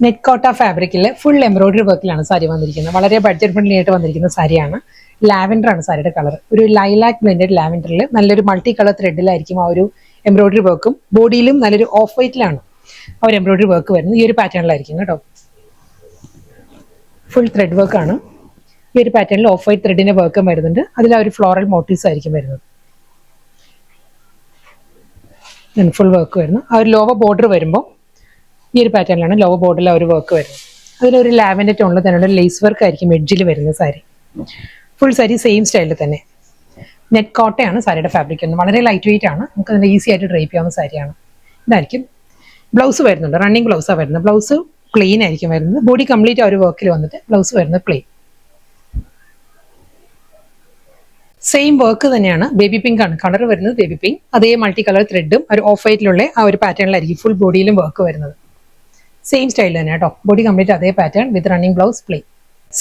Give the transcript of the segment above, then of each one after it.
Net കോട്ട ഫാബ്രിക്കിൽ full embroidery വർക്കിലാണ് sari വന്നിരിക്കുന്നത്. വളരെ ബഡ്ജറ്റ് ഫ്രണ്ട്ലി ആയിട്ട് വന്നിരിക്കുന്ന സാരിയാണ്. ലാവൻഡർ ആണ് സാരിയുടെ കളർ. ഒരു ലൈലാക്ക് ബ്ലെൻഡഡ് ലാവൻഡറിൽ നല്ലൊരു മൾട്ടി കളർ ത്രെഡിലായിരിക്കും ആ ഒരു എംബ്രോയിഡറി വർക്കും. ബോഡിയിലും നല്ലൊരു ഓഫ് വൈറ്റിലാണ് ആ ഒരു എംബ്രോയിഡറി വർക്ക് വരുന്നത്. ഈ ഒരു പാറ്റേണിലായിരിക്കും കേട്ടോ. ഫുൾ ത്രെഡ് വർക്കാണ്. ഈ ഒരു പാറ്റേണിൽ ഓഫ് വൈറ്റ് ത്രെഡിന്റെ വർക്കും വരുന്നുണ്ട്. അതിൽ ആ ഒരു ഫ്ലോറൽ മോട്ടീവ്സ് ആയിരിക്കും വരുന്നത്. ഫുൾ വർക്ക് വരുന്നു. ആ ഒരു ലോവർ ബോർഡർ വരുമ്പോൾ ഈ ഒരു പാറ്റേണിലാണ് ലോവർ ബോർഡറിൽ ആ ഒരു വർക്ക് വരുന്നത്. അതിലൊരു ലാവൻഡർ ടോണിൽ തന്നെ ലേസ് വർക്ക് ആയിരിക്കും എഡ്ജിൽ വരുന്ന സാരി. ഫുൾ സാരി സെയിം സ്റ്റൈലിൽ തന്നെ. നെറ്റ് കോട്ടയാണ് സാരിയുടെ ഫാബ്രിക്. വളരെ ലൈറ്റ് വെയിറ്റ് ആണ്. നമുക്ക് അതിന് ഈസി ആയിട്ട് ഡ്രൈപ്പ് ചെയ്യാവുന്ന സാരിയാണ്. ഇതായിരിക്കും ബ്ലൗസ് വരുന്നുണ്ട്. റണ്ണിങ് ബ്ലൗസാണ് വരുന്നത്. ബ്ലൗസ് പ്ലെയിൻ ആയിരിക്കും വരുന്നത്. ബോഡി കംപ്ലീറ്റ് ആ ഒരു വർക്കിൽ വന്നിട്ട് ബ്ലൗസ് വരുന്നത് പ്ലെയിൻ. സെയിം വർക്ക് തന്നെയാണ്. ബേബി പിങ്ക് ആണ് കളർ വരുന്നത്. ബേബി പിങ്ക് അതേ മൾട്ടി കളർ ത്രെഡും ഒരു ഓഫ് വൈറ്റിലുള്ള ആ ഒരു പാറ്റേണിലായിരിക്കും ഫുൾ ബോഡിയിലും വർക്ക് വരുന്നത്. സെയിം സ്റ്റൈൽ തന്നെ കേട്ടോ. ബോഡി കംപ്ലീറ്റ് അതേ pattern with running blouse plain.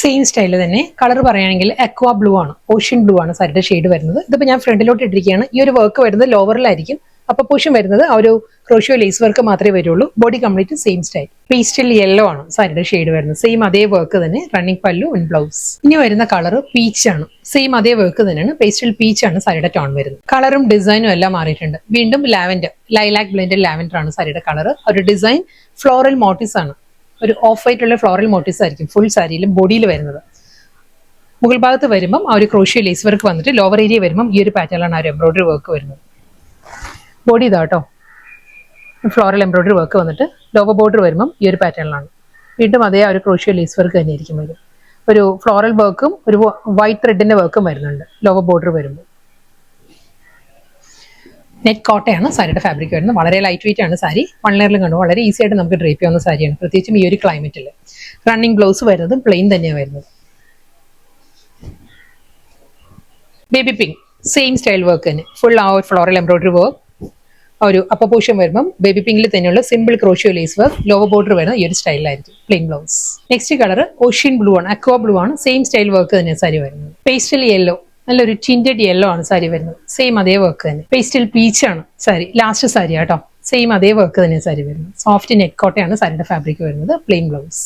Same style തന്നെ. കളർ പറയുകയാണെങ്കിൽ അക്വാ ബ്ലൂ ആണ്, ഓഷ്യൻ ബ്ലൂ ആണ് സാരിയുടെ ഷെയ്ഡ് വരുന്നത്. ഇതിപ്പോൾ ഞാൻ ഫ്രണ്ടിലോട്ട് ഇട്ടിരിക്കുകയാണ്. ഈ ഒരു വർക്ക് വരുന്നത് ലോവറിലായിരിക്കും. അപ്പൊ പോഷൻ വരുന്നത് ആ ഒരു ക്രോഷ്യോ ലേസ് വർക്ക് മാത്രമേ വരുള്ളൂ. Body complete same style. Pastel yellow ആണ് സാരിയുടെ ഷെയ്ഡ് വരുന്നത്. സെയിം അതേ വർക്ക് തന്നെ. റണ്ണിങ് പല്ലു ആൻഡ് ബ്ലൗസ്. ഇനി വരുന്ന കളർ പീച്ച് ആണ്. സെയിം അതേ വർക്ക് തന്നെയാണ്. പേസ്റ്റൽ പീച്ച് ആണ് സാരിയുടെ ടോൺ വരുന്നത്. കളറും ഡിസൈനും എല്ലാം മാറിയിട്ടുണ്ട്. വീണ്ടും ലാവൻഡർ, ലൈലാക്ക് ബ്ലെൻഡഡ് ലാവൻഡർ ആണ് സാരിയുടെ കളർ. ഒരു ഡിസൈൻ ഫ്ലോറൽ മോട്ടീവ്സ് ആണ്. ഒരു ഓഫ് വൈറ്റ് ഉള്ള ഫ്ലോറൽ മോട്ടീവ്സ് ആയിരിക്കും ഫുൾ സാരിയിലും ബോഡിയിൽ വരുന്നത്. മുകൾ ഭാഗത്ത് വരുമ്പം ആ ഒരു ക്രോഷ്യോ ലേസ് വർക്ക് വന്നിട്ട് ലോവർ ഏരിയ വരുമ്പം ഈ ഒരു പാറ്റേണിലാണ് ആ ഒരു എംബ്രോയിഡറി വർക്ക് വരുന്നത്. ബോഡി ഇതാട്ടോ. ഫ്ലോറൽ എംബ്രോയിഡറി വർക്ക് വന്നിട്ട് ലോവർ ബോർഡർ വരുമ്പം ഈ ഒരു പാറ്റേണിലാണ്. വീണ്ടും അതേ ആ ഒരു ക്രോഷ്യോ ലേസ് വർക്ക് തന്നെ ആയിരിക്കും വരും. ഒരു ഫ്ലോറൽ വർക്കും ഒരു വൈറ്റ് ത്രെഡിന്റെ വർക്കും വരുന്നുണ്ട് ലോവർ ബോർഡർ വരുമ്പോൾ. നെറ്റ് കോട്ടയാണ് സാരിയുടെ ഫാബ്രിക് വരുന്നത്. വളരെ ലൈറ്റ് വെയിറ്റ് ആണ് സാരി. വൺ ലെയറിലും കണ്ടു വളരെ ഈസി ആയിട്ട് നമുക്ക് ഡ്രൈപ്പ് ചെയ്യാവുന്ന സാരിയാണ്, പ്രത്യേകിച്ചും ഈ ഒരു ക്ലൈമറ്റിൽ. റണ്ണിങ് ബ്ലൗസ് വരുന്നതും പ്ലെയിൻ തന്നെയാണ് വരുന്നത്. Baby pink same style work തന്നെ. ഫുൾ ആ ഒരു ഫ്ലോറൽ എംബ്രോയിഡറി വർക്ക്. ഒരു അപ്പർ പോർഷൻ വരുമ്പം ബേബി പിങ്കിൽ തന്നെയുള്ള simple crochet lace work. Lower border വരുന്നത് ഈ ഒരു സ്റ്റൈലിലായിരിക്കും. Plain blouse. Next colour ocean blue ആണ്, അക്വാ ബ്ലൂ ആണ്. സെയിം സ്റ്റൈൽ വർക്ക് തന്നെയാണ് സാരി വരുന്നത്. പേസ്റ്റൽ യെല്ലോ, നല്ലൊരു ടിൻറ്റഡ് യെല്ലോ ആണ് സാരി വരുന്നത്. സെയിം അതേ വർക്ക് തന്നെ. പേസ്റ്റൽ പീച്ച് ആണ് സാരി. ലാസ്റ്റ് സാരി കേട്ടോ. സെയിം അതേ വർക്ക് തന്നെയാണ് സാരി വരുന്നത്. സോഫ്റ്റ് നെറ്റ് കോട്ടയാണ് സാരിയുടെ ഫാബ്രിക് വരുന്നത്. Plain blouse.